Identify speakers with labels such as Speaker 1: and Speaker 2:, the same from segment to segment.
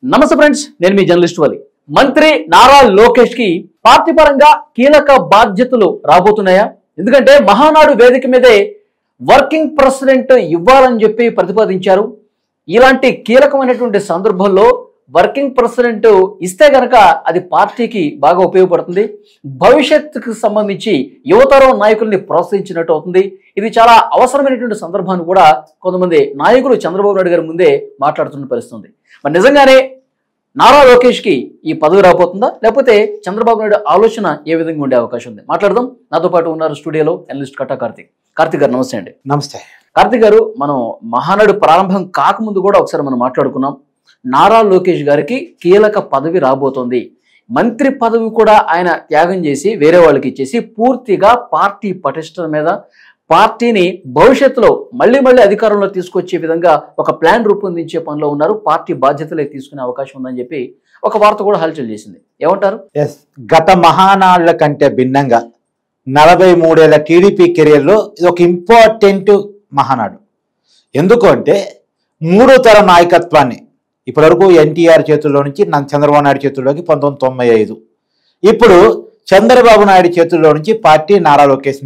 Speaker 1: నమస్తే ఫ్రెండ్స్, నేను మీ జర్నలిస్ట్ వలి. మంత్రి నారా లోకేష్ కి పార్టీ పరంగా కీలక బాధ్యతలు రాబోతున్నాయా? ఎందుకంటే మహానాడు వేదిక మీదే వర్కింగ్ ప్రెసిడెంట్ ఇవ్వాలని చెప్పి ప్రతిపాదించారు. ఇలాంటి కీలకమైనటువంటి సందర్భంలో వర్కింగ్ ప్రెసిడెంట్ ఇస్తే గనక అది పార్టీకి బాగా ఉపయోగపడుతుంది. భవిష్యత్తుకు సంబంధించి యువతరం నాయకుల్ని ప్రోత్సహించినట్టు అవుతుంది. ఇది చాలా అవసరమైనటువంటి సందర్భాన్ని కూడా కొంతమంది నాయకులు చంద్రబాబు నాయుడు గారి ముందే మాట్లాడుతున్న పరిస్థితుంది. మరి నిజంగానే నారా లోకేష్ కి ఈ పదవి రాబోతుందా, లేకపోతే చంద్రబాబు నాయుడు ఆలోచన ఏ విధంగా ఉండే అవకాశం ఉంది? మాట్లాడదాం. నాతో పాటు ఉన్నారు స్టూడియోలో అనలిస్ట్ కట్టా కార్తీక్. కార్తీక్ గారు నమస్తే అండి.
Speaker 2: నమస్తే
Speaker 1: కార్తీక్ గారు, మనం మహానాడు ప్రారంభం కాకముందు కూడా ఒకసారి మనం మాట్లాడుకున్నాం. నారా లోకేష్ గారికి కీలక పదవి రాబోతోంది. మంత్రి పదవి కూడా ఆయన త్యాగం చేసి వేరే వాళ్ళకి ఇచ్చేసి పూర్తిగా పార్టీ పటిష్టత మీద, పార్టీని భవిష్యత్తులో మళ్ళీ అధికారంలో తీసుకొచ్చే విధంగా ఒక ప్లాన్ రూపొందించే పనిలో ఉన్నారు. పార్టీ బాధ్యతలే తీసుకునే అవకాశం ఉందని చెప్పి ఒక వార్త కూడా హల్చల్ చేసింది. ఏమంటారు?
Speaker 2: గత మహానాడుల కంటే భిన్నంగా 43 ఏళ్ల టీడీపీ కెరియర్లో ఇది ఒక ఇంపార్టెంట్ మహానాడు. ఎందుకు అంటే మూడో తరం నాయకత్వాన్ని ఇప్పటివరకు ఎన్టీఆర్ చేతుల్లో నుంచి చంద్రబాబు నాయుడు చేతుల్లోకి 1995, ఇప్పుడు చంద్రబాబు నాయుడు చేతుల్లో నుంచి పార్టీ నారా లోకేష్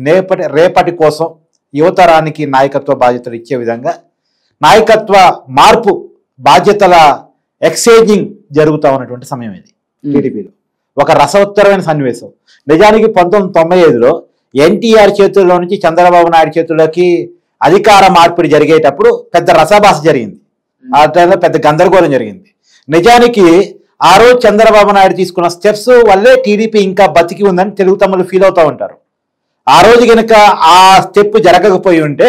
Speaker 2: రేపటి కోసం యువతరానికి నాయకత్వ బాధ్యతలు ఇచ్చే విధంగా నాయకత్వ మార్పు బాధ్యతల ఎక్స్చేంజింగ్ జరుగుతూ ఉన్నటువంటి సమయం ఇది. టీడీపీలో ఒక రసవత్తరమైన సన్నివేశం. నిజానికి 1995లో ఎన్టీఆర్ చేతుల్లో నుంచి చంద్రబాబు నాయుడు చేతుల్లోకి అధికార మార్పిడి జరిగేటప్పుడు పెద్ద రసభాస జరిగింది. ఆ టైంలో పెద్ద గందరగోళం జరిగింది. నిజానికి ఆ రోజు చంద్రబాబు నాయుడు తీసుకున్న స్టెప్స్ వల్లే టీడీపీ ఇంకా బతికి ఉందని తెలుగు తమ్ముళ్ళు ఫీల్ అవుతూ ఉంటారు. ఆ రోజు కనుక ఆ స్టెప్ జరగకపోయి ఉంటే,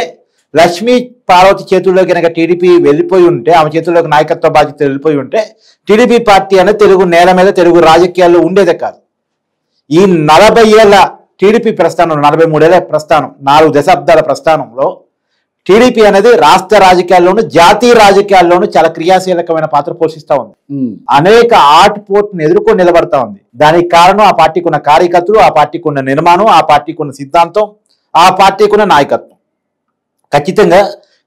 Speaker 2: లక్ష్మీ పార్వతి చేతుల్లో కనుక టీడీపీ వెళ్ళిపోయి ఉంటే, ఆమె చేతుల్లోకి నాయకత్వ బాధ్యత వెళ్ళిపోయి ఉంటే, టీడీపీ పార్టీ అనేది తెలుగు నేల మీద, తెలుగు రాజకీయాల్లో ఉండేదే కాదు. ఈ 40 ఏళ్ల టీడీపీ ప్రస్థానం, 43 ఏళ్ల ప్రస్థానం, 4 దశాబ్దాల ప్రస్థానంలో టీడీపీ అనేది రాష్ట్ర రాజకీయాల్లోనూ జాతీయ రాజకీయాల్లోనూ చాలా క్రియాశీలకమైన పాత్ర పోషిస్తూ ఉంది. అనేక ఆటుపోటును ఎదుర్కొని నిలబడతా ఉంది. దానికి కారణం ఆ పార్టీకి ఉన్న కార్యకర్తలు, ఆ పార్టీకి ఉన్న నిర్మాణం, ఆ పార్టీకి ఉన్న సిద్ధాంతం, ఆ పార్టీకి ఉన్న నాయకత్వం. ఖచ్చితంగా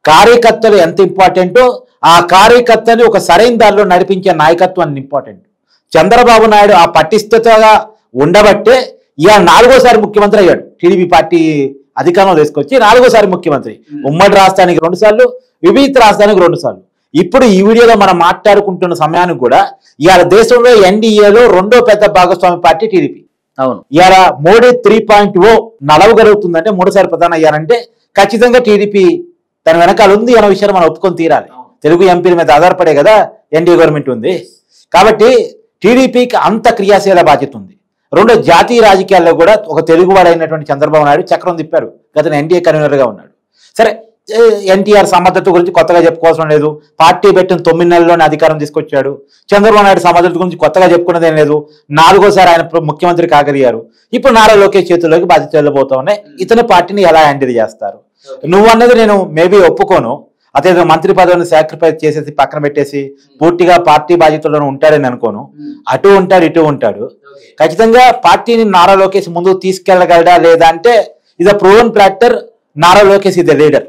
Speaker 2: కార్యకర్తలు ఎంత ఇంపార్టెంటో ఆ కార్యకర్తని ఒక సరైన దారిలో నడిపించే నాయకత్వం ఇంపార్టెంట్. చంద్రబాబు నాయుడు ఆ పటిష్టతగా ఉండబట్టే ఇవాళ 4వ సారి ముఖ్యమంత్రి అయ్యాడు. టీడీపీ పార్టీ అధికారంలో తీసుకొచ్చి 4వ సారి ముఖ్యమంత్రి. ఉమ్మడి రాష్ట్రానికి 2 సార్లు, వివిధ రాష్ట్రానికి 2 సార్లు. ఇప్పుడు ఈ వీడియోలో మనం మాట్లాడుకుంటున్న సమయానికి కూడా ఇవాళ దేశంలో ఎన్డీఏలో 2వ పెద్ద భాగస్వామి పార్టీ టీడీపీ.
Speaker 1: అవును,
Speaker 2: ఇవాళ మోడీ 3.0 నడవగలుగుతుందంటే, 3సారి ప్రధాని అయ్యారంటే ఖచ్చితంగా టీడీపీ తన వెనకాల ఉంది అన్న విషయాన్ని మనం ఒప్పుకొని తీరాలి. తెలుగు ఎంపీల మీద ఆధారపడే కదా ఎన్డీఏ గవర్నమెంట్ ఉంది. కాబట్టి టీడీపీకి అంత క్రియాశీల బాధ్యత ఉంది. రెండో, జాతీయ రాజకీయాల్లో కూడా ఒక తెలుగువాడైనటువంటి చంద్రబాబు నాయుడు చక్రం తిప్పారు. గత ఎన్డీఏ కన్వీనర్గా ఉన్నాడు. సరే, ఎన్టీఆర్ సమర్థత గురించి కొత్తగా చెప్పుకోవాల్సిన లేదు. పార్టీ పెట్టిన 9 నెలల్లోనే అధికారం తీసుకొచ్చాడు. చంద్రబాబు నాయుడు సమర్థత గురించి కొత్తగా చెప్పుకున్నదేం లేదు. 4వ సారి ఆయన ముఖ్యమంత్రి కాగలిగారు. ఇప్పుడు నారా లోకేష్ చేతుల్లోకి బాధ్యత వెళ్ళబోతా ఉన్నాయి. ఇతని పార్టీని ఎలా హ్యాండిల్ చేస్తారు? నువ్వు అన్నది నేను మేబీ ఒప్పుకోను. అదే మంత్రి పదవిని సాక్రిఫైస్ చేసేసి పక్కన పెట్టేసి పూర్తిగా పార్టీ బాధ్యతలను ఉంటాడని అనుకోను. అటు ఉంటాడు, ఇటు ఉంటాడు. ఖచ్చితంగా పార్టీని నారా లోకేష్ ముందుకు తీసుకెళ్ళగలడా లేదా అంటే, ఇది ప్రూవెన్ ఫ్యాక్టర్. నారా లోకేష్ ఇది లీడర్.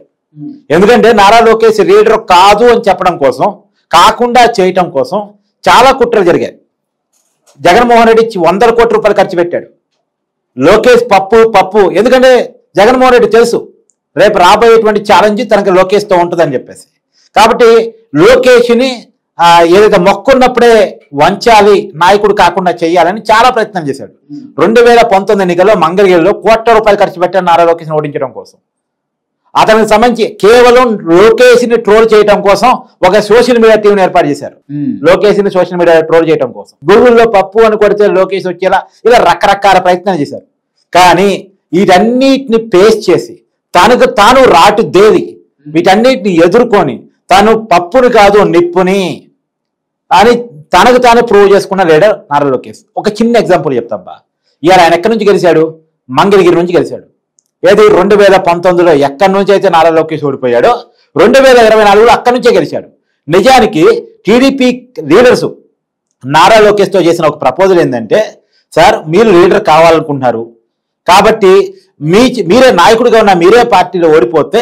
Speaker 2: ఎందుకంటే నారా లోకేష్ లీడర్ కాదు అని చెప్పడం కోసం, కాకుండా చేయటం కోసం చాలా కుట్రలు జరిగాయి. జగన్మోహన్ రెడ్డి 100 కోట్ల రూపాయలు ఖర్చు పెట్టాడు. లోకేష్ పప్పు ఎందుకంటే జగన్మోహన్ రెడ్డి తెలుసు రేపు రాబోయేటువంటి ఛాలెంజ్ తనకి లోకేష్తో ఉంటుందని చెప్పేసి. కాబట్టి లోకేష్ని ఏదైతే మొక్కున్నప్పుడే వంచాలి, నాయకుడు కాకుండా చేయాలని చాలా ప్రయత్నం చేశాడు. 2019 ఎన్నికల్లో మంగళగిరిలో కోట్ల రూపాయలు ఖర్చు పెట్టాడు నారా లోకేష్ని ఓడించడం కోసం. అతనికి సంబంధించి కేవలం లోకేష్ని ట్రోల్ చేయడం కోసం ఒక సోషల్ మీడియా టీంని ఏర్పాటు చేశారు. లోకేష్ని సోషల్ మీడియా ట్రోల్ చేయడం కోసం గూగుల్లో పప్పు అని కొడితే లోకేష్ వచ్చేలా ఇలా రకరకాల ప్రయత్నాలు చేశారు. కానీ వీటన్నిటిని ఫేస్ చేసి తనకు తాను రాటు దేవి వీటన్నిటిని ఎదుర్కొని తాను పప్పుని కాదు నిప్పుని అని తనకు తాను ప్రూవ్ చేసుకున్న లీడర్ నారా లోకేష్. ఒక చిన్న ఎగ్జాంపుల్ చెప్తాబ్బా. ఇవాళ ఆయన ఎక్కడి నుంచి గెలిచాడు? మంగళగిరి నుంచి గెలిచాడు. ఏది 2019లో ఎక్కడి నుంచి అయితే నారా లోకేష్ ఓడిపోయాడో 2024లో అక్కడి నుంచే గెలిచాడు. నిజానికి టీడీపీ లీడర్స్ నారా లోకేష్తో చేసిన ఒక ప్రపోజల్ ఏంటంటే, సార్ మీరు లీడర్ కావాలనుకుంటున్నారు కాబట్టి మీరే నాయకుడిగా ఉన్న మీరే పార్టీలో ఓడిపోతే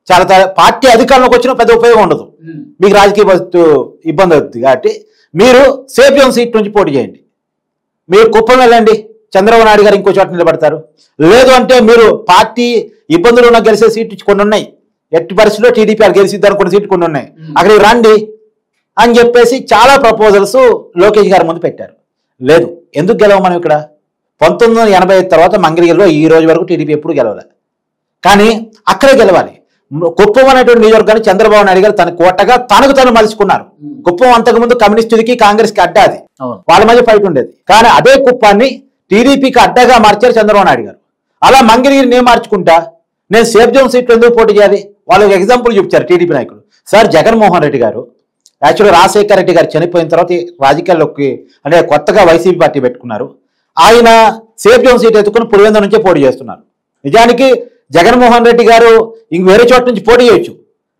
Speaker 2: చాలా పార్టీ అధికారంలోకి వచ్చినా పెద్ద ఉపయోగం ఉండదు, మీకు రాజకీయ ఇబ్బంది అవుతుంది. కాబట్టి మీరు సేఫ్ జోన్ సీట్ నుంచి పోటీ చేయండి, మీరు కుప్పం వెళ్ళండి, చంద్రబాబు నాయుడు గారు ఇంకో చోట నిలబడతారు. లేదు అంటే మీరు పార్టీ ఇబ్బందులు ఉన్న గెలిచే సీట్లు కొన్ని ఉన్నాయి, ఎట్టి పరిస్థితిలో టీడీపీ గెలిచిద్దాం అనుకున్న సీట్లు కొన్ని ఉన్నాయి, అక్కడికి రండి అని చెప్పేసి చాలా ప్రపోజల్స్ లోకేష్ గారి ముందు పెట్టారు. లేదు, ఎందుకు గెలవం మనం ఇక్కడ? 1985 తర్వాత మంగళగిరిలో ఈ రోజు వరకు టీడీపీ ఎప్పుడు గెలవలే, కానీ అక్కడే గెలవాలి. కుప్పం అనేటువంటి నియోజకవర్గాన్ని చంద్రబాబు నాయుడు గారు తన కోటగా తనకు తను మలుచుకున్నారు. కుప్పం అంతకుముందు కమ్యూనిస్టులకి కాంగ్రెస్ కి అడ్డా, అది వాళ్ళ మధ్య ఫైట్ ఉండేది. కానీ అదే కుప్పాన్ని టీడీపీకి అడ్డగా మార్చారు చంద్రబాబు నాయుడు గారు. అలా మంగళగిరి నేను మార్చుకుంటా, నేను సేఫ్ జోన్ సీట్లు ఎందుకు పోటీ చేయాలి? వాళ్ళు ఒక ఎగ్జాంపుల్ చూపించారు టీడీపీ నాయకులు. సార్, జగన్మోహన్ రెడ్డి గారు యాక్చువల్గా రాజశేఖర రెడ్డి గారు చనిపోయిన తర్వాత రాజకీయాల్లోకి అంటే కొత్తగా వైసీపీ పార్టీ పెట్టుకున్నారు. ఆయన సేఫ్ జోన్ సీట్ ఎత్తుకుని పులివెందుల నుంచే పోటీ చేస్తున్నారు. నిజానికి జగన్మోహన్ రెడ్డి గారు ఇంక వేరే చోట నుంచి పోటీ చేయొచ్చు.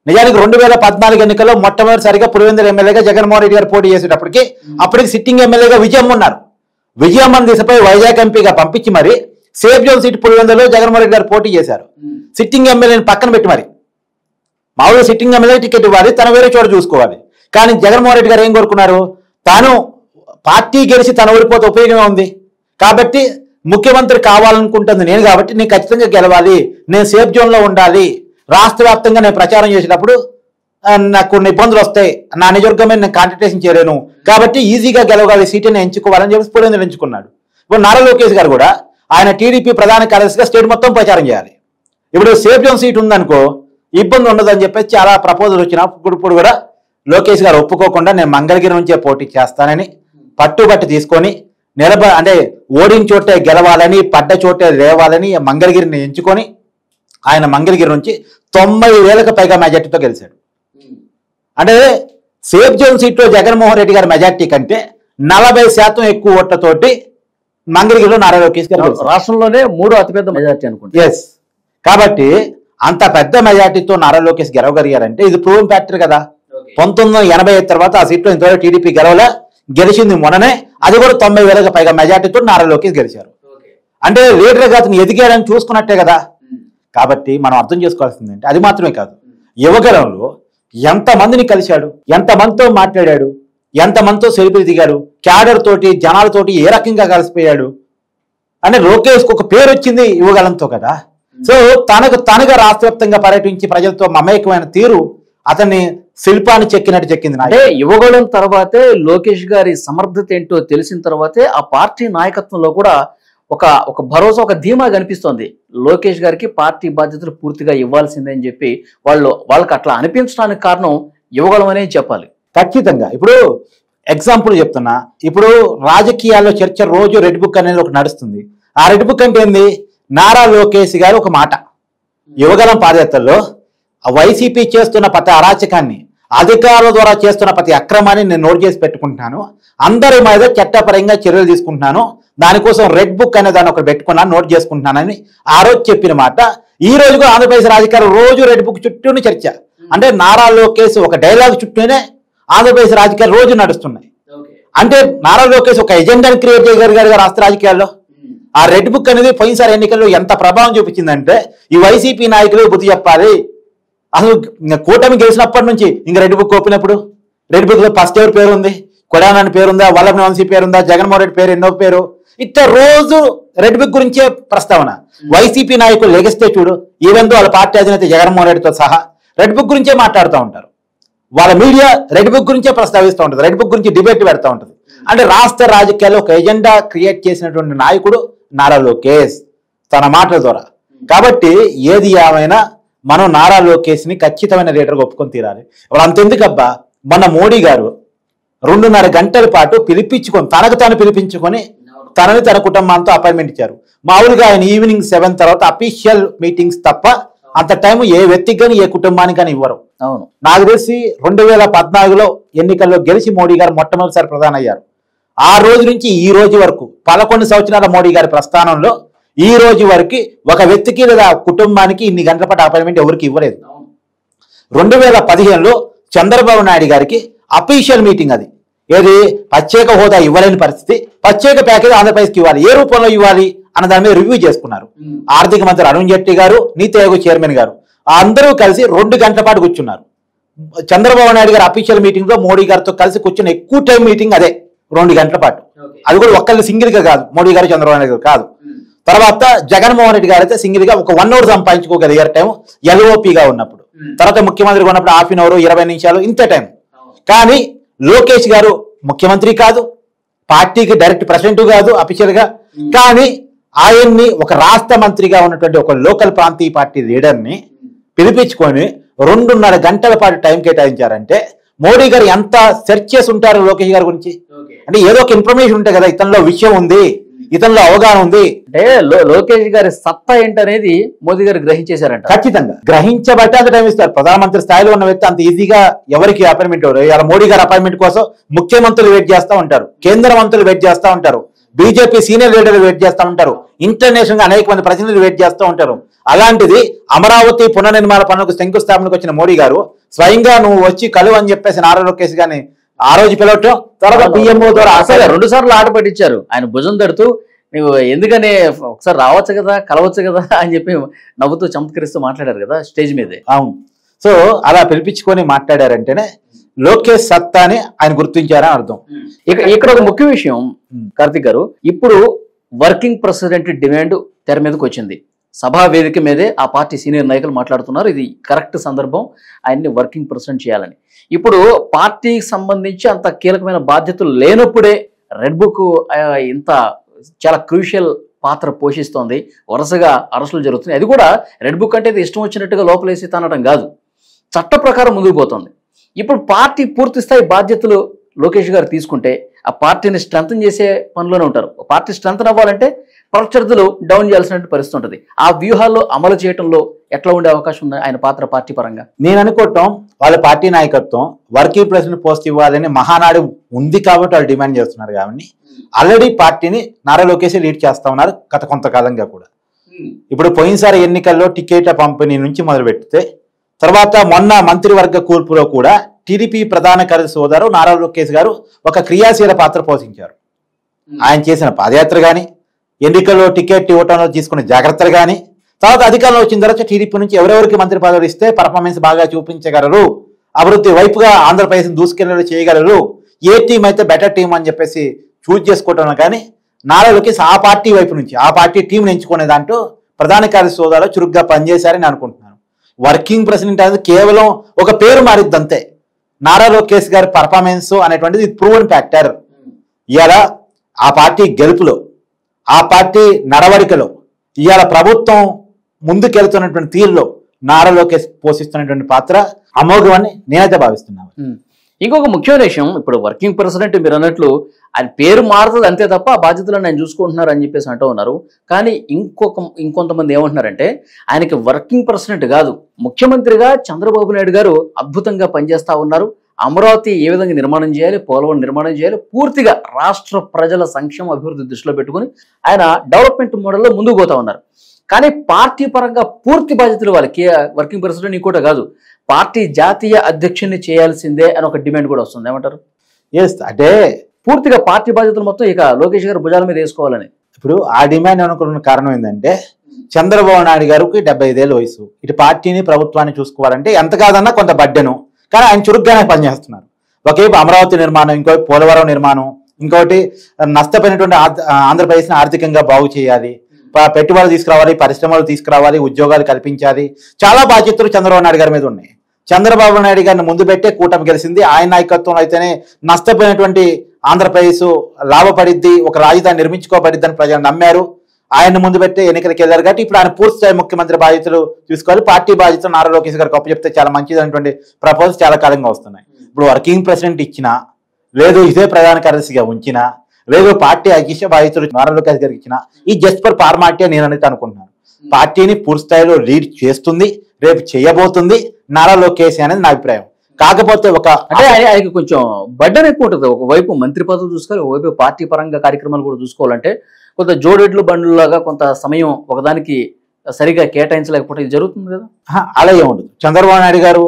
Speaker 2: నిజానికి 2014 ఎన్నికల్లో మొట్టమొదటిసారిగా పులివెందుల ఎమ్మెల్యేగా జగన్మోహన్ రెడ్డి గారు పోటీ చేసేటప్పటికి అప్పటికి సిట్టింగ్ ఎమ్మెల్యేగా విజయమ్మ ఉన్నారు. విజయమ్మని దిశపై వైజాగ్ ఎంపీగా పంపించి మరి సేఫ్ జోన్ సీట్ పులివెందులలో జగన్మోహన్ రెడ్డి గారు పోటీ చేశారు. సిట్టింగ్ ఎమ్మెల్యేని పక్కన పెట్టి మరి మామూలుగా సిట్టింగ్ ఎమ్మెల్యే టికెట్ ఇవ్వాలి, తన వేరే చోట చూసుకోవాలి. కానీ జగన్మోహన్ రెడ్డి గారు ఏం కోరుకున్నారు? తాను పార్టీ గెలిచి తన ఓడిపోతే ఉపయోగమే ఉంది కాబట్టి ముఖ్యమంత్రి కావాలనుకుంటుంది నేను, కాబట్టి నేను ఖచ్చితంగా గెలవాలి, నేను సేఫ్ జోన్లో ఉండాలి, రాష్ట్ర వ్యాప్తంగా నేను ప్రచారం చేసేటప్పుడు నాకు కొన్ని ఇబ్బందులు వస్తాయి, నా నిజవర్గమే నేను కాంటెస్టేషన్ చేయలేను, కాబట్టి ఈజీగా గెలవగలి సీటుని ఎంచుకోవాలని చెప్పి పులివెందులు ఎంచుకున్నాడు. ఇప్పుడు నారా లోకేష్ గారు కూడా ఆయన టీడీపీ ప్రధాన కార్యదర్శిగా స్టేట్ మొత్తం ప్రచారం చేయాలి. ఇప్పుడు సేఫ్ జోన్ సీట్ ఉందనుకో ఇబ్బంది ఉండదని చెప్పేసి చాలా ప్రపోజల్ వచ్చినప్పుడు కూడా లోకేష్ గారు ఒప్పుకోకుండా నేను మంగళగిరి నుంచే పోటీ చేస్తానని పట్టుబట్టి తీసుకొని అంటే ఓడిన చోటే గెలవాలని, పడ్డ చోటే లేవాలని మంగళగిరిని ఎంచుకొని ఆయన మంగళగిరి నుంచి 90,000కు పైగా మెజార్టీతో గెలిచాడు. అంటే సేఫ్ జోన్ సీట్లో జగన్మోహన్ రెడ్డి గారి మెజార్టీ కంటే 40% ఎక్కువ ఓట్లతోటి మంగళగిరిలో నారా లోకేష్ గారు
Speaker 1: రాష్ట్రంలోనే 3వ అతిపెద్ద మెజార్టీ అనుకుంటా.
Speaker 2: ఎస్, కాబట్టి అంత పెద్ద మెజార్టీతో నారా లోకేష్ గెలవగలిగారంటే ఇది ప్రూవెన్ ఫ్యాక్టర్ కదా. 1985 తర్వాత ఆ సీట్లో ఇంతవరకు టీడీపీ గెలిచింది మొన్ననే, అది కూడా 90,000కు పైగా మెజార్టీతో నారా లోకేష్ గెలిచారు. అంటే లీడర్గా అతను ఎదిగాడని చూసుకున్నట్టే కదా. కాబట్టి మనం అర్థం చేసుకోవాల్సిందంటే అది మాత్రమే కాదు, యువగలంలో ఎంతమందిని కలిశాడు, ఎంతమందితో మాట్లాడాడు, ఎంతమందితో సెల్ఫీలు దిగాడు, క్యాడర్ తోటి జనాలతోటి ఏ రకంగా కలిసిపోయాడు అంటే లోకేష్కి ఒక పేరు వచ్చింది యువగలంతో కదా. సో తనగా రాష్ట్ర వ్యాప్తంగా పర్యటించి ప్రజలతో మమేకమైన తీరు అతన్ని శిల్పాన్ని చెక్కినట్టు చెక్కింది.
Speaker 1: అంటే యువగలం తర్వాతే లోకేష్ గారి సమర్థత ఏంటో తెలిసిన తర్వాతే ఆ పార్టీ నాయకత్వంలో కూడా ఒక భరోసా, ఒక ధీమా కనిపిస్తోంది. లోకేష్ గారికి పార్టీ బాధ్యతలు పూర్తిగా ఇవ్వాల్సిందే అని చెప్పి వాళ్ళకి అట్లా అనిపించడానికి కారణం యువగలం అనే చెప్పాలి.
Speaker 2: ఖచ్చితంగా. ఇప్పుడు ఎగ్జాంపుల్ చెప్తున్నా, ఇప్పుడు రాజకీయాల్లో చర్చ రోజు రెడ్ బుక్ అనేది ఒకటి నడుస్తుంది. ఆ రెడ్ బుక్ అంటే ఏంది? నారా లోకేష్ గారు ఒక మాట యువగలం పాదయాత్రలో వైసీపీ చేస్తున్న ప్రతి అరాచకాన్ని, అధికారుల ద్వారా చేస్తున్న ప్రతి అక్రమాన్ని నేను నోట్ చేసి పెట్టుకుంటున్నాను, అందరి మీద చట్టపరంగా చర్యలు తీసుకుంటున్నాను, దానికోసం రెడ్ బుక్ అనే దాన్ని ఒకటి పెట్టుకున్నాను, నోట్ చేసుకుంటున్నానని ఆ రోజు చెప్పిన మాట ఈ రోజు కూడా ఆంధ్రప్రదేశ్ రాజకీయాలు రోజు రెడ్ బుక్ చుట్టూనే చర్చ. అంటే నారా లోకేష్ ఒక డైలాగ్ చుట్టూనే ఆంధ్రప్రదేశ్ రాజకీయాలు రోజు నడుస్తున్నాయి. అంటే నారా లోకేష్ ఒక ఎజెండాని క్రియేట్ చేయగలిగారు రాష్ట్ర రాజకీయాల్లో. ఆ రెడ్ బుక్ అనేది పోయినసారి ఎన్నికల్లో ఎంత ప్రభావం చూపించిందంటే ఈ వైసీపీ నాయకులు బుద్ధి చెప్పాలి. అసలు కూటమి గెలిచినప్పటి నుంచి ఇంకా రెడ్ బుక్ ఓపినప్పుడు రెడ్ బుక్ లో ఫస్ట్ ఎవరి పేరు ఉంది, కొడానాని పేరుందా, వల్లభనేని వంశీ పేరుందా, జగన్మోహన్ రెడ్డి పేరు ఎన్నో పేరు, ఇట్లా రోజు రెడ్ బుక్ గురించే ప్రస్తావన. వైసీపీ నాయకులు లెగిస్తే చూడు, ఈవెన్ వాళ్ళ పార్టీ అధినేత జగన్మోహన్ రెడ్డితో సహా రెడ్ బుక్ గురించే మాట్లాడుతూ ఉంటారు. వాళ్ళ మీడియా రెడ్ బుక్ గురించే ప్రస్తావిస్తూ ఉంటుంది, రెడ్ బుక్ గురించి డిబేట్ పెడతా ఉంటుంది. అంటే రాష్ట్ర రాజకీయాల్లో ఒక ఎజెండా క్రియేట్ చేసినటువంటి నాయకుడు నారా లోకేష్ తన మాటల ద్వారా. కాబట్టి ఏది ఏమైనా మనం నారా లోకేష్ ని ఖచ్చితమైన లీడర్గా ఒప్పుకొని తీరాలి. ఇప్పుడు అంతెందుకబ్బా, మన మోడీ గారు 2.5 గంటల పాటు తనకు తాను పిలిపించుకొని తన కుటుంబంతో అపాయింట్మెంట్ ఇచ్చారు. మామూలుగా ఆయన ఈవినింగ్ 7 తర్వాత అఫీషియల్ మీటింగ్స్ తప్ప అంత టైం ఏ వ్యక్తికి కానీ ఏ కుటుంబానికి కానీ ఇవ్వరు.
Speaker 1: అవును,
Speaker 2: నాకు తెలిసి 2014లో ఎన్నికల్లో గెలిచి మోడీ గారు మొట్టమొదటిసారి ప్రధాని అయ్యారు. ఆ రోజు నుంచి ఈ రోజు వరకు 11 సంవత్సరాల మోడీ గారి ప్రస్థానంలో ఈ రోజు వరకు ఒక వ్యక్తికి లేదా కుటుంబానికి ఇన్ని గంటల పాటు అపాయింట్మెంట్ ఎవరికి ఇవ్వలేదు. 2015లో చంద్రబాబు నాయుడు గారికి అఫీషియల్ మీటింగ్, అది ఏది ప్రత్యేక హోదా ఇవ్వలేని పరిస్థితి, ప్రత్యేక ప్యాకేజ్ ఆంధ్రప్రదేశ్కి ఇవ్వాలి, ఏ రూపంలో ఇవ్వాలి అన్న దాని మీద రివ్యూ చేసుకున్నారు. ఆర్థిక మంత్రి అరుణ్ జైట్లీ గారు, నీతి ఆయోగ్ చైర్మన్ గారు అందరూ కలిసి 2 గంటల పాటు కూర్చున్నారు. చంద్రబాబు నాయుడు గారు అఫీషియల్ మీటింగ్ లో మోడీ గారితో కలిసి కూర్చొని ఎక్కువ టైం మీటింగ్ అదే 2 గంటల పాటు. అది కూడా ఒక్కళ్ళు సింగిల్ గా కాదు, మోడీ గారు చంద్రబాబు నాయుడు గారు కాదు. తర్వాత జగన్మోహన్ రెడ్డి గారు అయితే సింగిల్ గా ఒక 1 అవర్ సంపాదించుకోగలిగారు టైం ఎల్ఓపిగా ఉన్నప్పుడు. తర్వాత ముఖ్యమంత్రిగా ఉన్నప్పుడు 1/2 అవర్ 20 నిమిషాలు ఇంత టైం. కానీ లోకేష్ గారు ముఖ్యమంత్రి కాదు, పార్టీకి డైరెక్ట్ ప్రెసిడెంట్ కాదు అఫీషియల్ గా, కానీ ఆయన్ని ఒక రాష్ట్ర మంత్రిగా ఉన్నటువంటి ఒక లోకల్ ప్రాంతీయ పార్టీ లీడర్ని పిలిపించుకొని 2.5 గంటల పాటు టైం కేటాయించారంటే మోడీ గారు ఎంత సెర్చ్ చేసి ఉంటారు లోకేష్ గారి గురించి. అంటే ఏదో ఒక ఇన్ఫర్మేషన్ ఉంటాయి కదా, ఇతనిలో విషయం ఉంది, ఇతనిలో అవగాహన ఉంది.
Speaker 1: అంటే లోకేష్ గారి సత్తా ఏంటనేది మోదీ గారు గ్రహించేశారంట.
Speaker 2: ఖచ్చితంగా గ్రహించబట్టి అంత టైం ఇస్తారు. ప్రధానమంత్రి స్థాయిలో ఉన్న వ్యక్తి అంత ఈజీగా ఎవరికి అపాయింట్మెంట్ ఇవ్వరు. ఇలా మోడీ గారి అపాయింట్మెంట్ కోసం ముఖ్యమంత్రులు వెయిట్ చేస్తూ ఉంటారు, కేంద్ర మంత్రులు వెయిట్ చేస్తూ ఉంటారు, బీజేపీ సీనియర్ లీడర్లు వెయిట్ చేస్తూ ఉంటారు, ఇంటర్నేషనల్ గా అనేక మంది ప్రతినిధులు వెయిట్ చేస్తూ ఉంటారు. అలాంటిది అమరావతి పునర్నిర్మాణ పనులకు శంకుస్థాపనకు వచ్చిన మోడీ గారు స్వయంగా నువ్వు వచ్చి కలువు అని చెప్పేసి నారా లోకేష్ గారిని ఆ రోజు పిలవటం, తర్వాత పిఎంఓ ద్వారా
Speaker 1: అసలు 2 సార్లు ఆట పట్టించారు. ఆయన భుజం తడుతూ నువ్వు ఎందుకని ఒకసారి రావచ్చు కదా, కలవచ్చు కదా అని చెప్పి నవ్వుతూ చమత్కరిస్తూ మాట్లాడారు కదా స్టేజ్ మీదే.
Speaker 2: అవును. సో అలా పిలిపించుకొని మాట్లాడారంటేనే లోకేష్ సత్తాని ఆయన గుర్తించారని అర్థం.
Speaker 1: ఇక్కడ ఒక ముఖ్య విషయం కార్తిక్ గారు, ఇప్పుడు వర్కింగ్ ప్రెసిడెంట్ డిమాండ్ తెర మీదకి వచ్చింది. సభా వేదిక మీదే ఆ పార్టీ సీనియర్ నాయకులు మాట్లాడుతున్నారు, ఇది కరెక్ట్ సందర్భం ఆయన్ని వర్కింగ్ ప్రెసిడెంట్ చేయాలని. ఇప్పుడు పార్టీకి సంబంధించి అంత కీలకమైన బాధ్యతలు లేనప్పుడే రెడ్ బుక్ ఇంత చాలా క్రూషియల్ పాత్ర పోషిస్తోంది. వరుసగా అరెస్టులు జరుగుతున్నాయి. అది కూడా రెడ్ బుక్ అంటే ఇష్టం వచ్చినట్టుగా లోపలేసి తనడం కాదు, చట్ట ప్రకారం ముందుకు పోతుంది. ఇప్పుడు పార్టీ పూర్తి స్థాయి బాధ్యతలు లోకేష్ గారు తీసుకుంటే ఆ పార్టీని స్ట్రెంథన్ చేసే పనిలోనే ఉంటారు. పార్టీ స్ట్రెంథన్ అవ్వాలంటే ప్రత్యర్థులు డౌన్ చేయాల్సిన పరిస్థితి ఉంటుంది. ఆ వ్యూహాల్లో అమలు చేయడంలో ఎట్లా ఉండే అవకాశం ఉంది ఆయన పాత్ర పార్టీ పరంగా?
Speaker 2: నేను అనుకోవటం వాళ్ళ పార్టీ నాయకత్వం వర్కింగ్ ప్రెసిడెంట్ పోస్ట్ ఇవ్వాలని మహానాడు ఉంది కాబట్టి వాళ్ళు డిమాండ్ చేస్తున్నారు. కాబట్టి ఆల్రెడీ పార్టీని నారా లోకేష్ లీడ్ చేస్తా ఉన్నారు గత కొంతకాలంగా కూడా. ఇప్పుడు పోయినసారి ఎన్నికల్లో టికెట్ పంపిణీ నుంచి మొదలు పెడితే తర్వాత మొన్న మంత్రివర్గ కూర్పులో కూడా టీడీపీ ప్రధాన కార్యదర్శి సోదరు నారా లోకేష్ గారు ఒక క్రియాశీల పాత్ర పోషించారు. ఆయన చేసిన పాదయాత్ర కానీ, ఎన్నికల్లో టికెట్ ఇవ్వటంలో తీసుకున్న జాగ్రత్తలు కానీ, తర్వాత అధికారంలో వచ్చిన తర్వాత టీడీపీ నుంచి ఎవరెవరికి మంత్రి పదవులు ఇస్తే పర్ఫార్మెన్స్ బాగా చూపించగలరు, అభివృద్ధి వైపుగా ఆంధ్రప్రదేశ్ దూసుకెళ్ళి చేయగలరు, ఏ టీం అయితే బెటర్ టీం అని చెప్పేసి చూజ్ చేసుకోవటం కానీ నారా లోకేష్ ఆ పార్టీ వైపు నుంచి ఆ పార్టీ టీంని ఎంచుకునే దాంట్లో ప్రధాన కార్యదర్శి హోదాలో చురుగ్గా పనిచేశారని అనుకుంటున్నాను. వర్కింగ్ ప్రెసిడెంట్ అనేది కేవలం ఒక పేరు మారిద్ది అంతే. నారా లోకేష్ గారి పర్ఫార్మెన్స్ అనేటువంటిది ప్రూవెన్ ఫ్యాక్టర్. ఇవాళ ఆ పార్టీ గెలుపులో, ఆ పార్టీ నడవడికలో, ఇవాళ ప్రభుత్వం ముందుకెళ్తున్నటువంటి తీరులో నారా లోకేష్ పోషిస్తున్నటువంటి పాత్ర అమోఘమని నేనైతే భావిస్తున్నాను.
Speaker 1: ఇంకొక ముఖ్యమైన విషయం, ఇప్పుడు వర్కింగ్ ప్రెసిడెంట్ మీరు అన్నట్లు ఆయన పేరు మారుతుంది అంతే తప్ప ఆ బాధ్యతలను ఆయన చూసుకుంటున్నారు అని చెప్పేసి అంటూ ఉన్నారు. కానీ ఇంకొంతమంది ఏమంటున్నారంటే ఆయనకి వర్కింగ్ ప్రెసిడెంట్ కాదు, ముఖ్యమంత్రిగా చంద్రబాబు నాయుడు గారు అద్భుతంగా పనిచేస్తా ఉన్నారు. అమరావతి ఏ విధంగా నిర్మాణం చేయాలి, పోలవరం నిర్మాణం చేయాలి, పూర్తిగా రాష్ట్ర ప్రజల సంక్షేమ అభివృద్ధి దృష్టిలో పెట్టుకుని ఆయన డెవలప్మెంట్ మోడల్లో ముందుకు పోతా ఉన్నారు. కానీ పార్టీ పరంగా పూర్తి బాధ్యతలు వాళ్ళకి వర్కింగ్ ప్రెసిడెంట్ ఇంకోట కాదు, పార్టీ జాతీయ అధ్యక్షుడిని చేయాల్సిందే అని ఒక డిమాండ్ కూడా వస్తుంది. ఏమంటారు?
Speaker 2: ఎస్, అంటే
Speaker 1: పూర్తిగా పార్టీ బాధ్యతలు మొత్తం ఇక లోకేష్ గారు భుజాల మీద వేసుకోవాలని.
Speaker 2: ఇప్పుడు ఆ డిమాండ్ అనుకున్న కారణం ఏంటంటే చంద్రబాబు నాయుడు గారికి 75 ఏళ్ళ వయసు, ఇటు పార్టీని ప్రభుత్వాన్ని చూసుకోవాలంటే ఎంత కాదన్నా కొంత బడ్డెను. కానీ ఆయన చురుగ్గానే పనిచేస్తున్నారు. ఒకవైపు అమరావతి నిర్మాణం, ఇంకోవైపు పోలవరం నిర్మాణం, ఇంకోటి నష్టపోయినటువంటి ఆంధ్రప్రదేశ్ని ఆర్థికంగా బాగు చేయాలి, పెట్టుబడులు తీసుకురావాలి, పరిశ్రమలు తీసుకురావాలి, ఉద్యోగాలు కల్పించాలి. చాలా బాధ్యతలు చంద్రబాబు నాయుడు గారి మీద ఉన్నాయి. చంద్రబాబు నాయుడు గారిని ముందు పెట్టే కూటమి గెలిచింది. ఆయన నాయకత్వంలో అయితేనే నష్టపోయినటువంటి ఆంధ్రప్రదేశ్ లాభపడిద్ది, ఒక రాజధాని నిర్మించుకోబడిద్దని ప్రజలు నమ్మారు. ఆయన ముందు పెట్టే ఎన్నికలకు వెళ్ళారు కాబట్టి ఇప్పుడు ఆయన పూర్తి స్థాయి ముఖ్యమంత్రి బాధ్యతలు తీసుకోవాలి. పార్టీ బాధ్యతలు నారా లోకేష్ గారికి అప్పచెప్తే చాలా మంచిది అనేటువంటి ప్రపోజల్స్ చాలా కాలంగా వస్తున్నాయి. ఇప్పుడు వర్కింగ్ ప్రెసిడెంట్ ఇచ్చినా, లేదు ఇదే ప్రధాన కార్యదర్శిగా ఉంచినా, లేదు పార్టీ అధ్యక్ష బాధ్యతలు నారా లోకేష్ గారికి ఇచ్చినా, ఈ జస్ట్ ఫర్ ఫార్మాలిటీ నేను అనేది అనుకుంటున్నాను. పార్టీని పూర్తి స్థాయిలో లీడ్ చేస్తుంది, రేపు చేయబోతుంది నారా లోకేష్ అనేది నా అభిప్రాయం. కాకపోతే
Speaker 1: అంటే ఆయనకి కొంచెం బడ్డన్ ఎక్కువ ఉంటుంది. ఒకవైపు మంత్రి పదవి చూసుకోవాలి, ఒకవైపు పార్టీ పరంగా కార్యక్రమాలు కూడా చూసుకోవాలంటే కొంత జోడెడ్లు బండ్లులాగా కొంత సమయం ఒకదానికి సరిగా కేటాయించలేకపోతే ఇది జరుగుతుంది కదా.
Speaker 2: అలా ఏముండదు. చంద్రబాబు నాయుడు గారు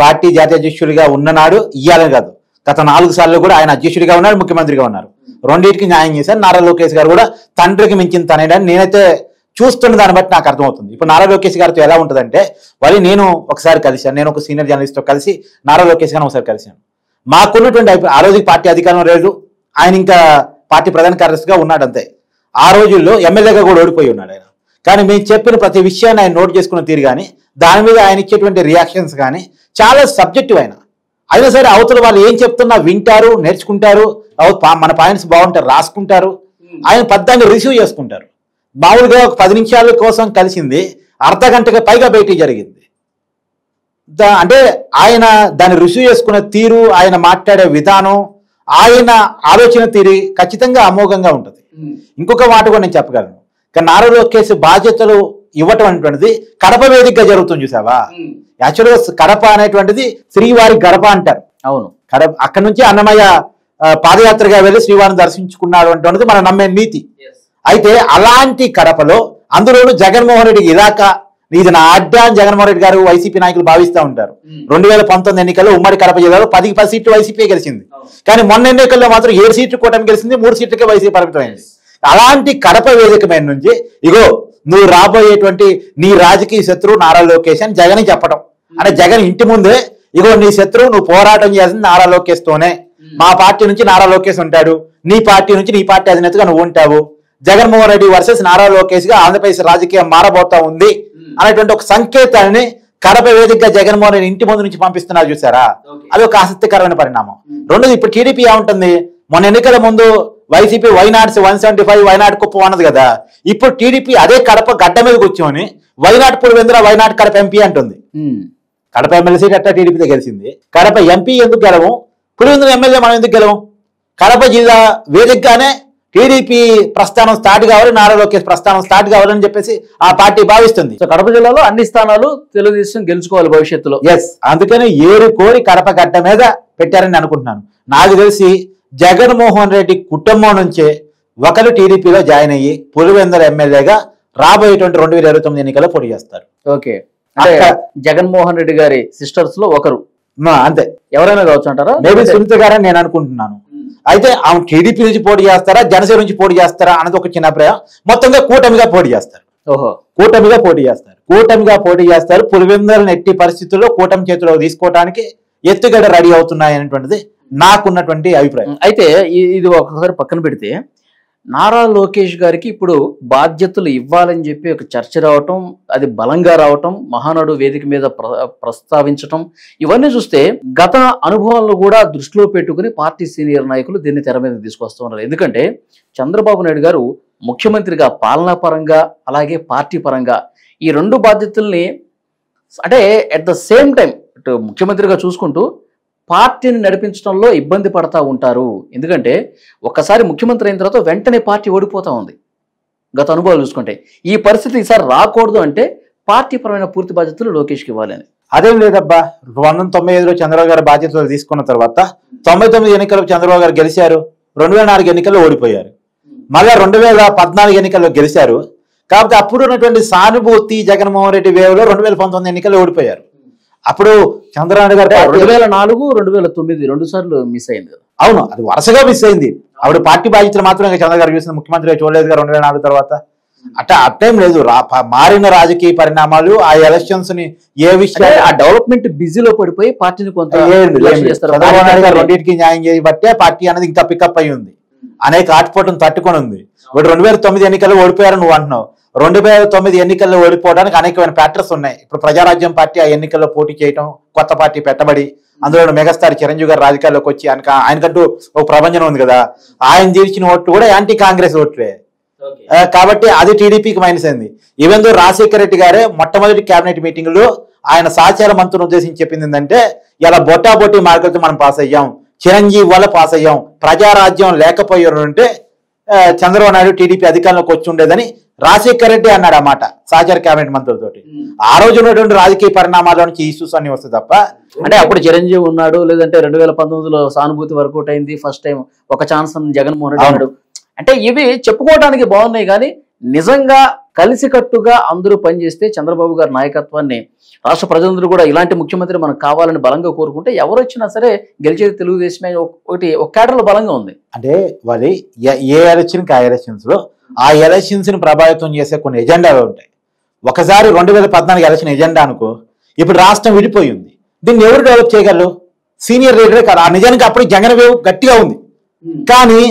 Speaker 2: పార్టీ జాతీయ అధ్యక్షుడిగా ఉన్ననాడు ఇయ్యాలని కాదు, గత 4 సార్లు కూడా ఆయన అధ్యక్షుడిగా ఉన్నారు, ముఖ్యమంత్రిగా ఉన్నారు. రెండింటికి న్యాయం చేశారు. నారా లోకేష్ గారు కూడా తండ్రికి మించిన తనేడని నేనైతే చూస్తున్న దాన్ని బట్టి నాకు అర్థమవుతుంది. ఇప్పుడు నారా లోకేష్ గారితో ఎలా ఉంటుందంటే, వాళ్ళు నేను ఒకసారి కలిశాను, నేను ఒక సీనియర్ జర్నలిస్ట్తో కలిసి నారా లోకేష్ గారిని ఒకసారి కలిశాను. మాకున్నటువంటి ఆ రోజుకి పార్టీ అధికారం లేదు, ఆయన ఇంకా పార్టీ ప్రధాన కార్యదర్శిగా ఉన్నాడు అంతే. ఆ రోజుల్లో ఎమ్మెల్యేగా కూడా ఓడిపోయి ఉన్నాడు ఆయన. కానీ మేము చెప్పిన ప్రతి విషయాన్ని ఆయన నోట్ చేసుకున్న తీరు కానీ, దాని మీద ఆయన ఇచ్చేటువంటి రియాక్షన్స్ కానీ చాలా సబ్జెక్టివ్ అయినా సరే అవతల వాళ్ళు ఏం చెప్తున్నా వింటారు, నేర్చుకుంటారు, మన పాయింట్స్ బాగుంటారు రాసుకుంటారు, ఆయన పద్దాన్ని రిసీవ్ చేసుకుంటారు. మామూలుగా ఒక 10 నిమిషాల కోసం కలిసింది అర్ధ గంటగా పైగా భేటీ జరిగింది. అంటే ఆయన దాన్ని రిసీవ్ చేసుకున్న తీరు, ఆయన మాట్లాడే విధానం, ఆయన ఆలోచన తీరు ఖచ్చితంగా అమోఘంగా ఉంటుంది. ఇంకొక మాట కూడా నేను చెప్పగలను, కానీ నారా లోకేష్ బాధ్యతలు ఇవ్వటం అనేటువంటిది కడప వేదికగా జరుగుతుంది చూసావా. యాక్చువల్గా కడప అనేటువంటిది శ్రీవారి గడప అంటారు.
Speaker 1: అవును,
Speaker 2: కడప అక్కడి నుంచి అన్నమయ్య పాదయాత్రగా వెళ్ళి శ్రీవారిని దర్శించుకున్నాడు అంటున్నది మనం నమ్మే నీతి. అయితే అలాంటి కడపలో అందులోనూ జగన్మోహన్ రెడ్డి ఇలాకా ఇది నా అడ్డా అని జగన్మోహన్ రెడ్డి గారు వైసీపీ నాయకులు భావిస్తూ ఉంటారు. 2019 ఎన్నికల్లో ఉమ్మడి కడప జిల్లాలో 10 సీట్లు వైసీపీ గెలిచింది. కానీ మొన్న ఎన్నికల్లో మాత్రం 7 సీట్లు కూటమి గెలిచింది, 3 సీట్లకే వైసీపీ పరిమితమైంది. అలాంటి కడప వేదిక మీద నుంచి ఇగో నువ్వు రాబోయేటువంటి నీ రాజకీయ శత్రువు నారా లోకేష్ అని జగన్ చెప్పడం, అంటే జగన్ ఇంటి ముందే ఇగో నీ శత్రువు, నువ్వు పోరాటం చేయాల్సింది నారా లోకేష్ తోనే, మా పార్టీ నుంచి నారా లోకేష్ ఉంటాడు, నీ పార్టీ నుంచి నీ పార్టీ అధినేతగా నువ్వు ఉంటావు, జగన్మోహన్ రెడ్డి వర్సెస్ నారా లోకేష్ గా ఆంధ్రప్రదేశ్ రాజకీయం మారబోతా ఉంది అనేటువంటి ఒక సంకేతాన్ని కడప వేదికగా జగన్మోహన్ రెడ్డి ఇంటి ముందు నుంచి పంపిస్తున్నారు చూసారా. అది ఒక ఆసక్తికరమైన పరిణామం. రెండోది, ఇప్పుడు టీడీపీ ఏముంటుంది, మొన్న ఎన్నికల ముందు వైసీపీ వైనాట్స్ 175 వైనాట్ కుప్పం అన్నది కదా. ఇప్పుడు టీడీపీ అదే కడప గడ్డ మీద కూర్చొని why not Pulivendula why not Kadapa MP అంటుంది. కడప ఎమ్మెల్యే సీట్ అట్టా టీడీపీతో గెలిచింది, కడప ఎంపీ ఎందుకు గెలవం, పులివెందుల ఎమ్మెల్యే మనం ఎందుకు గెలవం? కడప జిల్లా వేదికగానే టీడీపీ ప్రస్థానం స్టార్ట్ కావాలి, నారా లోకేష్ ప్రస్థానం స్టార్ట్ కావాలని చెప్పేసి ఆ పార్టీ భావిస్తుంది.
Speaker 1: సో కడప జిల్లాలో అన్ని స్థానాలు తెలుగుదేశం గెలుచుకోవాలి భవిష్యత్తులో.
Speaker 2: ఎస్, అందుకని ఏరు కోరి కడప గడ్డ మీద పెట్టారని అనుకుంటున్నాను. నాకు తెలిసి జగన్మోహన్ రెడ్డి కుటుంబం నుంచే ఒకరు టీడీపీలో జాయిన్ అయ్యి పులివెందుల ఎమ్మెల్యేగా రాబోయేటువంటి 2029 ఎన్నికల్లో పోటీ చేస్తారు.
Speaker 1: ఓకే, అంటే జగన్మోహన్ రెడ్డి గారి సిస్టర్స్ లో ఒకరు
Speaker 2: అంతే,
Speaker 1: ఎవరైనా కావచ్చు అంటారా?
Speaker 2: మేబీ సునీత గారని నేను అనుకుంటున్నాను. అయితే ఆమె టీడీపీ నుంచి పోటీ చేస్తారా, జనసేన నుంచి పోటీ చేస్తారా అన్నది ఒక చిన్న అభిప్రాయం. మొత్తంగా కూటమిగా పోటీ చేస్తారు. కూటమిగా పోటీ చేస్తారు. పులివెందులను ఎట్టి పరిస్థితుల్లో కూటమి చేతిలో తీసుకోవడానికి ఎత్తుగడ రెడీ అవుతున్నాయి అనేటువంటిది నాకున్నటువంటి అభిప్రాయం.
Speaker 1: అయితే ఇది ఒకసారి పక్కన పెడితే, నారా లోకేష్ గారికి ఇప్పుడు బాధ్యతలు ఇవ్వాలని చెప్పి ఒక చర్చ రావటం, అది బలంగా రావటం, మహానాడు వేదిక మీద ప్రస్తావించటం, ఇవన్నీ చూస్తే గత అనుభవాలను కూడా దృష్టిలో పెట్టుకుని పార్టీ సీనియర్ నాయకులు దీన్ని తెర మీద తీసుకొస్తూ ఉన్నారు. ఎందుకంటే చంద్రబాబు నాయుడు గారు ముఖ్యమంత్రిగా పాలనా పరంగా అలాగే పార్టీ పరంగా ఈ రెండు బాధ్యతల్ని, అంటే అట్ ద సేమ్ టైం ఇటు ముఖ్యమంత్రిగా చూసుకుంటూ పార్టీని నడిపించడంలో ఇబ్బంది పడతా ఉంటారు. ఎందుకంటే ఒక్కసారి ముఖ్యమంత్రి అయిన తర్వాత వెంటనే పార్టీ ఓడిపోతా ఉంది గత అనుభవాలు చూసుకుంటే. ఈ పరిస్థితి ఈసారి రాకూడదు అంటే పార్టీ పరమైన పూర్తి బాధ్యతలు లోకేష్కి ఇవ్వాలని.
Speaker 2: అదేం లేదబ్బా, 1995లో చంద్రబాబు గారు బాధ్యతలు తీసుకున్న తర్వాత 99 ఎన్నికల్లో చంద్రబాబు గారు గెలిచారు, 2004 ఎన్నికల్లో ఓడిపోయారు, మళ్ళా 2014 ఎన్నికల్లో గెలిచారు. కాబట్టి అప్పుడు ఉన్నటువంటి సానుభూతి జగన్మోహన్ రెడ్డి వేవ్లో 2019 ఎన్నికల్లో ఓడిపోయారు. అప్పుడు చంద్రబాబు గారు
Speaker 1: 2004, 2009 2 సార్లు మిస్ అయింది.
Speaker 2: అవును, అది వరుసగా మిస్ అయింది. అప్పుడు పార్టీ బాధ్యతలు మాత్రమే చంద్రబాబు గారు చూసిన, ముఖ్యమంత్రిగా చూడలేదు 2004 తర్వాత. అట్టేం లేదు, మారిన రాజకీయ పరిణామాలు, ఆ ఎలక్షన్స్ ని ఏ విషయం,
Speaker 1: ఆ డెవలప్మెంట్ బిజీలో పడిపోయి పార్టీని కొంత
Speaker 2: చంద్రబాబు నాయుడు గారు రెండింటికి న్యాయం చేయబట్టే పార్టీ అనేది ఇంకా పికప్ అయి ఉంది, అనేక ఆటుపోటును తట్టుకొని ఉంది. ఇప్పుడు 2009 ఎన్నికల్లో ఓడిపోయారు నువ్వు అంటున్నావు, 2009 ఎన్నికల్లో ఓడిపోవడానికి అనేకమైన ఫ్యాక్టర్స్ ఉన్నాయి. ఇప్పుడు ప్రజారాజ్యం పార్టీ ఆ ఎన్నికల్లో పోటీ చేయటం, కొత్త పార్టీ పెట్టబడి, అందులో మెగాస్టార్ చిరంజీవి గారు రాజకీయాల్లోకి వచ్చి ఆయనకంటూ ఒక ప్రపంచం ఉంది కదా, ఆయన తీర్చిన ఓట్లు కూడా యాంటీ కాంగ్రెస్ ఓట్లే. కాబట్టి అది టీడీపీకి మైనస్ అయింది. ఈవెన్ దో రాజశేఖర రెడ్డి గారే మొట్టమొదటి కేబినెట్ మీటింగ్ లో ఆయన సహచార మంత్రిని ఉద్దేశించి చెప్పింది ఏంటంటే, ఇలా బొట్టాబొట్టి మార్కులతో మనం పాస్ అయ్యాం, చిరంజీవి వల్ల పాస్ అయ్యాం, ప్రజారాజ్యం లేకపోయారు అంటే చంద్రబాబు నాయుడు టీడీపీ అధికారంలోకి వచ్చి ఉండేదని రాజశేఖర రెడ్డి అన్నాడు ఆ మాట సహచార కేబినెట్ మంత్రులతోటి. ఆ రోజు ఉన్నటువంటి రాజకీయ పరిణామాల నుంచి ఇష్యూస్ అన్ని వస్తాయి తప్ప,
Speaker 1: అంటే అప్పుడు చిరంజీవి ఉన్నాడు, లేదంటే 2019లో సానుభూతి వర్కౌట్ అయింది, ఫస్ట్ టైం ఒక ఛాన్స్ జగన్మోహన్ రెడ్డి అన్నాడు. అంటే ఇవి చెప్పుకోవడానికి బాగున్నాయి, కానీ నిజంగా కలిసికట్టుగా అందరూ పనిచేస్తే చంద్రబాబు గారి నాయకత్వాన్ని రాష్ట్ర ప్రజలందరూ కూడా ఇలాంటి ముఖ్యమంత్రి మనకు కావాలని బలంగా కోరుకుంటే ఎవరు వచ్చినా సరే గెలిచేది తెలుగుదేశమే. ఒక క్యాడర్లో బలంగా ఉంది.
Speaker 2: అంటే వాళ్ళు ఏ ఎలక్షన్ ఆ ఎలక్షన్స్ లో ఆ ఎలక్షన్స్ ని ప్రభావితం చేసే కొన్ని ఎజెండాలు ఉంటాయి. ఒకసారి 2014 ఎలక్షన్ ఎజెండా అనుకో, ఇప్పుడు రాష్ట్రం విడిపోయింది, దీన్ని ఎవరు డెవలప్ చేయగలరు? సీనియర్ లీడరే కాదు. ఆ నిజానికి అప్పుడు జగన్ వేవ్ గట్టిగా ఉంది, కానీ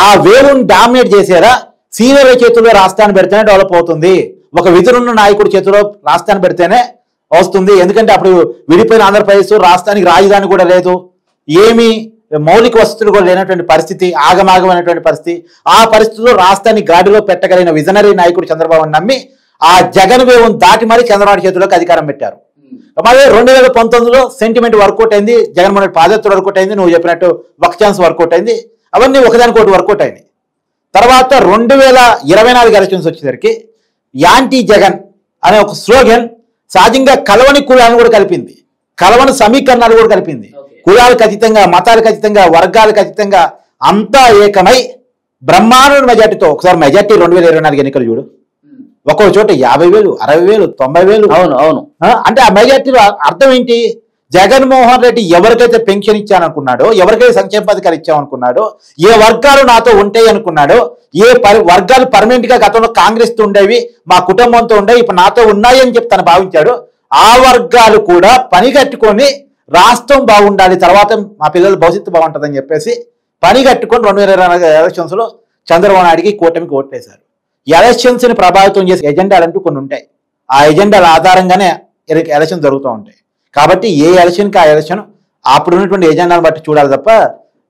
Speaker 2: ఆ వేవ్ని డామినేట్ చేసేరా సీనియర్ చేతుల్లో రాష్ట్రాన్ని పెడితేనే డెవలప్ అవుతుంది, ఒక విధులున్న నాయకుడి చేతిలో రాష్ట్రాన్ని పెడితేనే వస్తుంది. ఎందుకంటే అప్పుడు విడిపోయిన ఆంధ్రప్రదేశ్ రాష్ట్రానికి రాజధాని కూడా లేదు, ఏమీ మౌలిక వసతులు కూడా లేనటువంటి పరిస్థితి, ఆగమాగమైనటువంటి పరిస్థితి. ఆ పరిస్థితుల్లో రాష్ట్రాన్ని గాడిలో పెట్టగలిగిన విజనరీ నాయకుడు చంద్రబాబు నమ్మి ఆ జగన్ వేవ్ దాటి మరి చంద్రబాబు చేతిలోకి అధికారం పెట్టారు. మరి 2019లో సెంటిమెంట్ వర్కౌట్ అయింది, జగన్మోహన్ రెడ్డి పాదయాత్ర వర్కౌట్ అయింది, నువ్వు చెప్పినట్టు ఒక ఛాన్స్ వర్కౌట్ అయింది, అవన్నీ ఒకదానికోటి వర్కౌట్ అయింది. తర్వాత 2024 ఎలక్షన్స్ వచ్చేసరికి యాంటీ జగన్ అనే ఒక స్లోగన్ సహజంగా కలవని కులాలను కూడా కలిపింది, కలవని సమీకరణాలు కూడా కలిపింది. కులాలకు అతీతంగా, మతాలకు అతీతంగా, వర్గాలకు అతీతంగా అంతా ఏకమై బ్రహ్మాండ మెజార్టీతో, ఒకసారి మెజార్టీ 2024 ఎన్నికలు చూడు, ఒక్కొక్క చోట 50,000, 60,000, 90,000.
Speaker 1: అవును అవును.
Speaker 2: అంటే ఆ మెజార్టీలో అర్థం ఏంటి? జగన్మోహన్ రెడ్డి ఎవరికైతే పెన్షన్ ఇచ్చాననుకున్నాడో, ఎవరికైతే సంక్షేమ పథకాలు ఇచ్చామనుకున్నాడో, ఏ వర్గాలు నాతో ఉంటాయి అనుకున్నాడో, ఏ వర్గాలు పర్మనెంట్ గా గతంలో కాంగ్రెస్ తో ఉండేవి, మా కుటుంబంతో ఉండేవి, ఇప్పుడు నాతో ఉన్నాయి అని చెప్పి తను భావించాడు. ఆ వర్గాలు కూడా పని కట్టుకొని రాష్ట్రం బాగుండాలి, తర్వాత మా పిల్లల భవిష్యత్తు బాగుంటుందని చెప్పేసి పని కట్టుకొని 2024 ఎలక్షన్స్ లో చంద్రబాబు నాయుడికి కూటమికి ఓట్లేశారు. ఎలక్షన్స్ ని ప్రభావితం చేసే ఎజెండాలు అంటూ కొన్ని ఉంటాయి, ఆ ఎజెండాల ఆధారంగానే ఎలక్షన్ జరుగుతూ ఉంటాయి. కాబట్టి ఏ ఎలక్షన్కి ఆ ఎలక్షన్ అప్పుడు ఉన్నటువంటి ఎజెండాను బట్టి చూడాలి తప్ప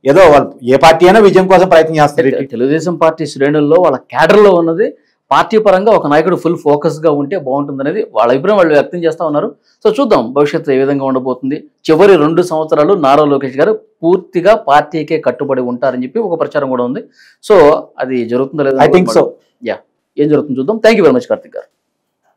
Speaker 2: ఏదో వాళ్ళు ఏ పార్టీ అయినా విజయం కోసం ప్రయత్నం చేస్తారు.
Speaker 1: తెలుగుదేశం పార్టీ శ్రేణుల్లో వాళ్ళ క్యాడర్లో ఉన్నది పార్టీ పరంగా ఒక నాయకుడు ఫుల్ ఫోకస్ గా ఉంటే బాగుంటుంది అనేది వాళ్ళ అభిప్రాయం వాళ్ళు వ్యక్తం చేస్తా ఉన్నారు. సో చూద్దాం భవిష్యత్తు ఏ విధంగా ఉండబోతుంది. చివరి 2 సంవత్సరాలు నారా లోకేష్ గారు పూర్తిగా పార్టీకే కట్టుబడి ఉంటారని చెప్పి ఒక ప్రచారం కూడా ఉంది. సో అది జరుగుతుందో లేదో,
Speaker 2: ఐ థింక్ సో.
Speaker 1: ఏం జరుగుతుందో చూద్దాం. Thank you very much Karthik గారు.